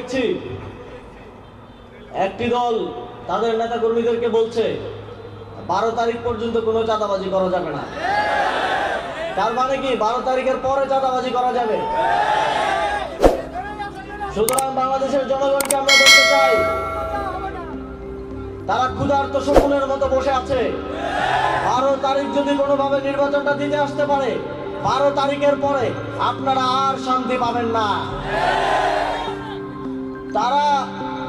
দেখছি একটি দল তাদের নেতা কর্মীদেরকে বলছে 12 তারিখ পর্যন্ত কোনো চাঁদাবাজি করা যাবে না। তার মানে কি 12 তারিখের পরে চাঁদাবাজি করা যাবে? সুতরাং বাংলাদেশের জনগণকে আমরা বলতে চাই, তারা ক্ষুধার্ত শকুনের মতো বসে আছে। 12 তারিখ যদি কোনোভাবে নির্বাচনটা দিতে আসতে পারে, 12 তারিখের পরে আপনারা আর শান্তি পাবেন না। তারা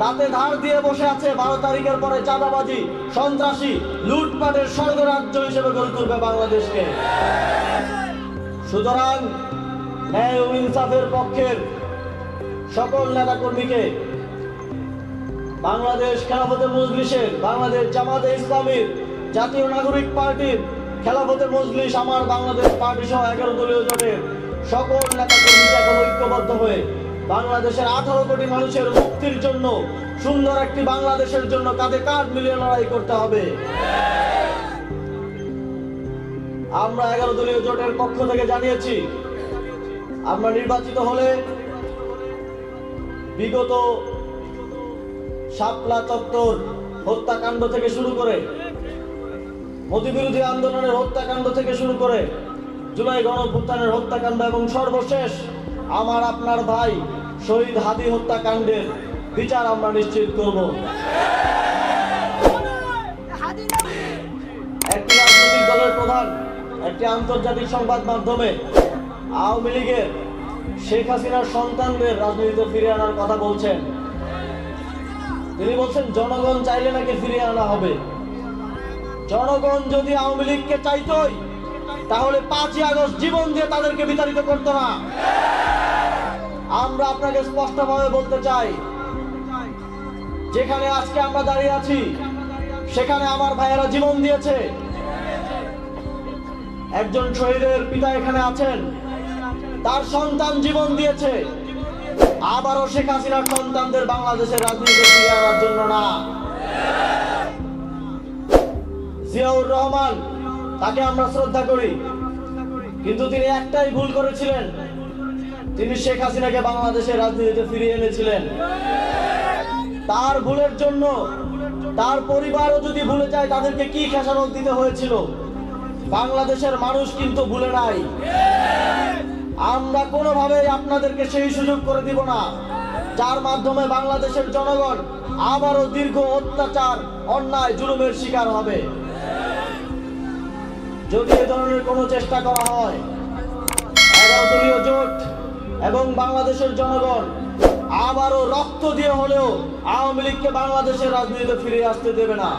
তাতে ধার দিয়ে বসে আছে 12 তারিখের পরে চাঁদাবাজি, সন্ত্রাসী, লুটপাটের স্বর্গরাজ্য হিসেবে গড়ে তুলবে বাংলাদেশকে। সুতরাং ন্যায় ও ইনসাফের পক্ষের সকল নেতা কর্মীকে, বাংলাদেশ খেলাফতে মজলিসের, বাংলাদেশ জামাতে ইসলামীর, জাতীয় নাগরিক পার্টির, খেলাফতে মজলিস, আমার বাংলাদেশ পার্টি সহ 11 দলীয় জোটের সকল নেতা কর্মীকে এখন ঐক্যবদ্ধ হয়ে বাংলাদেশের 18 কোটি মানুষের মুক্তির জন্য, সুন্দর একটি বাংলাদেশের জন্য কাঁধে কাঁধ মিলিয়ে লড়াই করতে হবে। আমরা 11 দলীয় জোটের পক্ষ থেকে জানিয়েছি, আমরা নির্বাচিত হলে বিগত শাপলা চত্বর হত্যাকাণ্ড থেকে শুরু করে, মোদিবিরোধী আন্দোলনের হত্যাকাণ্ড থেকে শুরু করে, জুলাই গণঅভ্যুত্থানের হত্যাকাণ্ড এবং সর্বশেষ আমার আপনার ভাই শহীদ হাদি হত্যাকাণ্ডের বিচার আমরা নিশ্চিত করব। একটি রাজনৈতিক দলের প্রধান একটি আন্তর্জাতিক সংবাদ মাধ্যমে আওয়ামী লীগের শেখ হাসিনার সন্তানদের রাজনীতিতে ফিরে আনার কথা বলছেন। তিনি বলছেন জনগণ চাইলে নাকি ফিরিয়ে আনা হবে। জনগণ যদি আওয়ামী লীগকে চাইতই তাহলে 5ই আগস্ট জীবন দিয়ে তাদেরকে বিতাড়িত করতো না। আমরা আপনাকে স্পষ্টভাবে বলতে চাই, যেখানে আজকে আমরা দাঁড়িয়ে আছি সেখানে আমার ভাইয়েরা জীবন দিয়েছে। একজন শহীদের পিতা এখানে আছেন, তার সন্তান জীবন দিয়েছে। আবারও শেখ হাসিনার সন্তানদের বাংলাদেশের রাজনীতিতে ফিরিয়ে আনার জন্য না। জিয়াউর রহমান, তাকে আমরা শ্রদ্ধা করি, কিন্তু তিনি একটাই ভুল করেছিলেন, তিনি শেখ হাসিনাকে বাংলাদেশের রাজনীতিতে ফিরিয়ে এনেছিলেন। তার ভুলের জন্য তার পরিবারও যদি ভুলে যায় তাদেরকে কি খেসারত দিতে হয়েছিল, বাংলাদেশের মানুষ কিন্তু ভুলে নাই। আমরা কোনোভাবেই আপনাদেরকে সেই সুযোগ করে দিব না যার মাধ্যমে বাংলাদেশের জনগণ আবারও দীর্ঘ অত্যাচার, অন্যায়, জুলুমের শিকার হবে। যদি এ ধরনের কোনো চেষ্টা করা হয়, 11 দলীয় জোট এবং বাংলাদেশের জনগণ আবারও রক্ত দিয়ে হলেও আওয়ামী লীগকে বাংলাদেশের রাজনীতিতে ফিরে আসতে দেবে না।